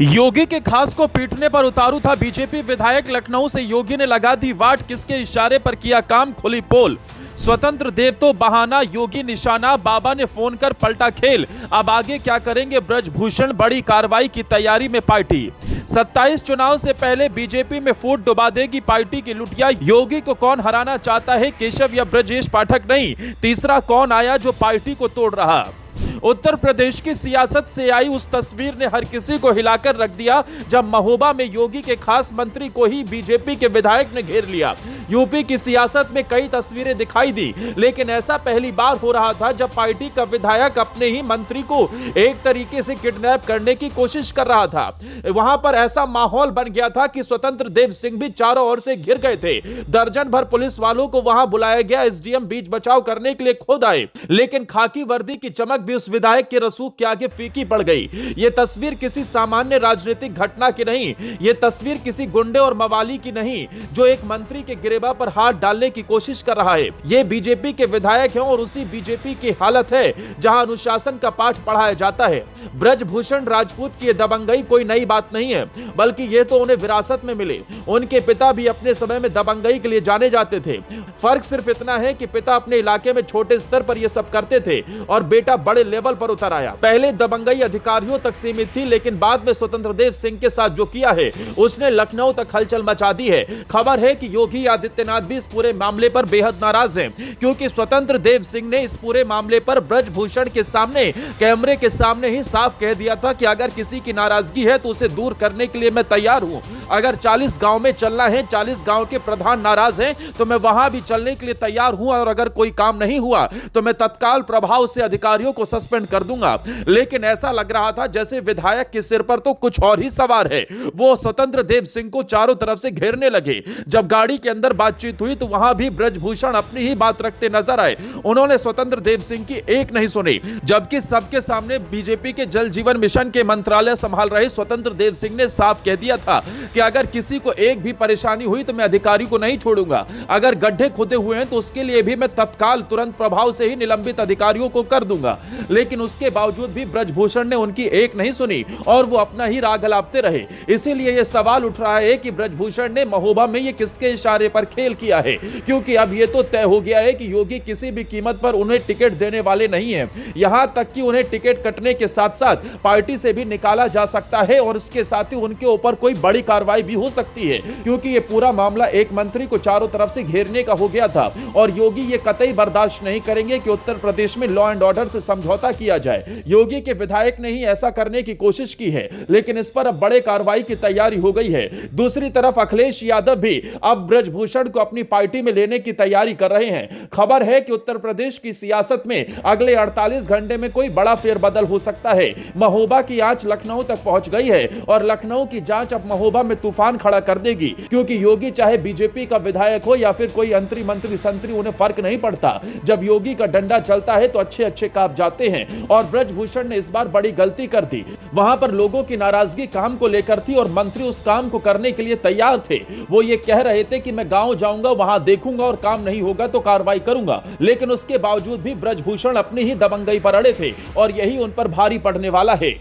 योगी के खास को पीटने पर उतारू था बीजेपी विधायक। लखनऊ से योगी ने लगा दी वाट, किसके इशारे पर किया काम, खुली पोल। स्वतंत्र देव तो बहाना, योगी निशाना, बाबा ने फोन कर पलटा खेल। अब आगे क्या करेंगे ब्रजभूषण, बड़ी कार्रवाई की तैयारी में पार्टी। 27 चुनाव से पहले बीजेपी में फूट डुबा देगी पार्टी की लुटिया। योगी को कौन हराना चाहता है, केशव या ब्रजेश पाठक नहीं, तीसरा कौन आया जो पार्टी को तोड़ रहा। उत्तर प्रदेश की सियासत से आई उस तस्वीर ने हर किसी को हिलाकर रख दिया जब महोबा में योगी के खास मंत्री को ही बीजेपी के विधायक ने घेर लिया। यूपी की सियासत में कई तस्वीरें दिखाई दी, लेकिन ऐसा पहली बार हो रहा था जब पार्टी का विधायक अपने ही मंत्री को एक तरीके से किडनैप करने की कोशिश कर रहा था। वहां पर ऐसा माहौल बन गया था कि स्वतंत्र देव सिंह भी चारों ओर से घिर गए थे। दर्जन भर पुलिस वालों को वहां बुलाया गया, एसडीएम बीच बचाव करने के लिए खुद आए, लेकिन खाकी वर्दी की चमक भी उस विधायक के रसूख के आगे फीकी पड़ गई। यह तस्वीर किसी सामान्य राजनीतिक घटना की नहीं, यह तस्वीर किसी गुंडे और मवाली की नहीं जो एक मंत्री के गिरेबा पर हाथ डालने की कोशिश कर रहा है। ये बीजेपी के विधायक हैं और उसी बीजेपी की हालत है जहां अनुशासन का पाठ पढ़ाया जाता है। ब्रजभूषण राजपूत की दबंगई कोई नई बात नहीं है, बल्कि ये तो उन्हें विरासत में मिले। उनके पिता भी अपने समय में दबंगई के लिए जाने जाते थे। फर्क सिर्फ इतना है कि पिता अपने इलाके में छोटे स्तर पर यह सब करते थे और बेटा बड़े लेवल पर उतर आया। पहले दबंगई अधिकारियों तक सीमित थी, लेकिन बाद में स्वतंत्र देव सिंह के साथ जो किया है उसने लखनऊ तक हलचल मचा दी है। खबर है कि योगी आदित्यनाथ भी इस पूरे मामले पर बेहद नाराज हैं, क्योंकि स्वतंत्र देव सिंह ने इस पूरे मामले पर ब्रजभूषण के सामने, कैमरे के सामने ही साफ कह दिया था कि अगर किसी की नाराजगी है तो उसे दूर करने के लिए मैं तैयार हूं। अगर 40 गांव में चलना है, 40 गांव के प्रधान नाराज हैं तो मैं वहां भी चलने के लिए तैयार हूं, और अगर कोई काम नहीं हुआ तो मैं तत्काल प्रभाव से अधिकारियों को सस्पेंड कर दूंगा। लेकिन ऐसा लग रहा था जैसे विधायक के सिर पर तो कुछ और ही सवार है। वो स्वतंत्र देव सिंह को चारों तरफ से घेरने लगे। जब गाड़ी के अंदर बातचीत हुई तो वहां भी ब्रजभूषण अपनी ही बात रखते नजर आए। उन्होंने स्वतंत्र देव सिंह की एक नहीं सुनी, जबकि सबके सामने बीजेपी के जल जीवन मिशन के मंत्रालय संभाल रहे स्वतंत्र देव सिंह ने साफ कह दिया था कि अगर किसी को एक भी परेशानी हुई तो मैं अधिकारी को नहीं छोड़ूंगा। अगर गड्ढे खोदे हुए हैं तो उसके लिए भी मैं तत्काल तुरंत प्रभाव से ही निलंबित अधिकारियों को कर दूंगा। लेकिन उसके बावजूद भी ब्रजभूषण ने उनकी एक नहीं सुनी और वो अपना ही राग अलापते रहे। इसीलिए यह सवाल उठ रहा है कि ब्रजभूषण ने महोबा में ये किसके इशारे पर खेल किया है, क्योंकि अब यह तो तय हो गया है कि योगी किसी भी कीमत पर उन्हें टिकट देने वाले नहीं हैं। यहां तक कि उन्हें टिकट कटने के साथ साथ पार्टी से भी निकाला जा सकता है और इसके साथ ही उनके ऊपर कोई बड़ी कार्रवाई भी हो सकती है, क्योंकि यह पूरा मामला एक मंत्री को चारों तरफ से घेरने का हो गया था और योगी ये कतई बर्दाश्त नहीं करेंगे कि उत्तर प्रदेश में लॉ एंड ऑर्डर से समझौता किया जाए। योगी के विधायक ने ही ऐसा करने की कोशिश की है, लेकिन इस पर अब बड़े कार्रवाई की तैयारी हो गई है। दूसरी तरफ अखिलेश यादव भी अब ब्रजभूषण को अपनी पार्टी में लेने की तैयारी कर रहे हैं। खबर है कि उत्तर प्रदेश की सियासत में अगले 48 घंटे में कोई बड़ा फेरबदल हो सकता है। महोबा की आंच लखनऊ तक पहुंच गई है और लखनऊ की जांच अब महोबा में तूफान खड़ा कर देगी, क्योंकि योगी चाहे बीजेपी का विधायक हो या फिर कोई मंत्री संतरी, उन्हें फर्क नहीं पड़ता। जब योगी का डंडा चलता है तो अच्छे अच्छे काप जाते हैं और ब्रजभूषण ने इस बार बड़ी गलती कर दी। वहां पर लोगों की नाराजगी काम को लेकर थी और मंत्री उस काम को करने के लिए तैयार थे। वो ये कह रहे थे कि मैं गांव जाऊंगा, वहां देखूंगा और काम नहीं होगा तो कार्रवाई करूंगा, लेकिन उसके बावजूद भी ब्रजभूषण अपनी ही दबंगई पर अड़े थे और यही उन पर भारी पड़ने वाला है।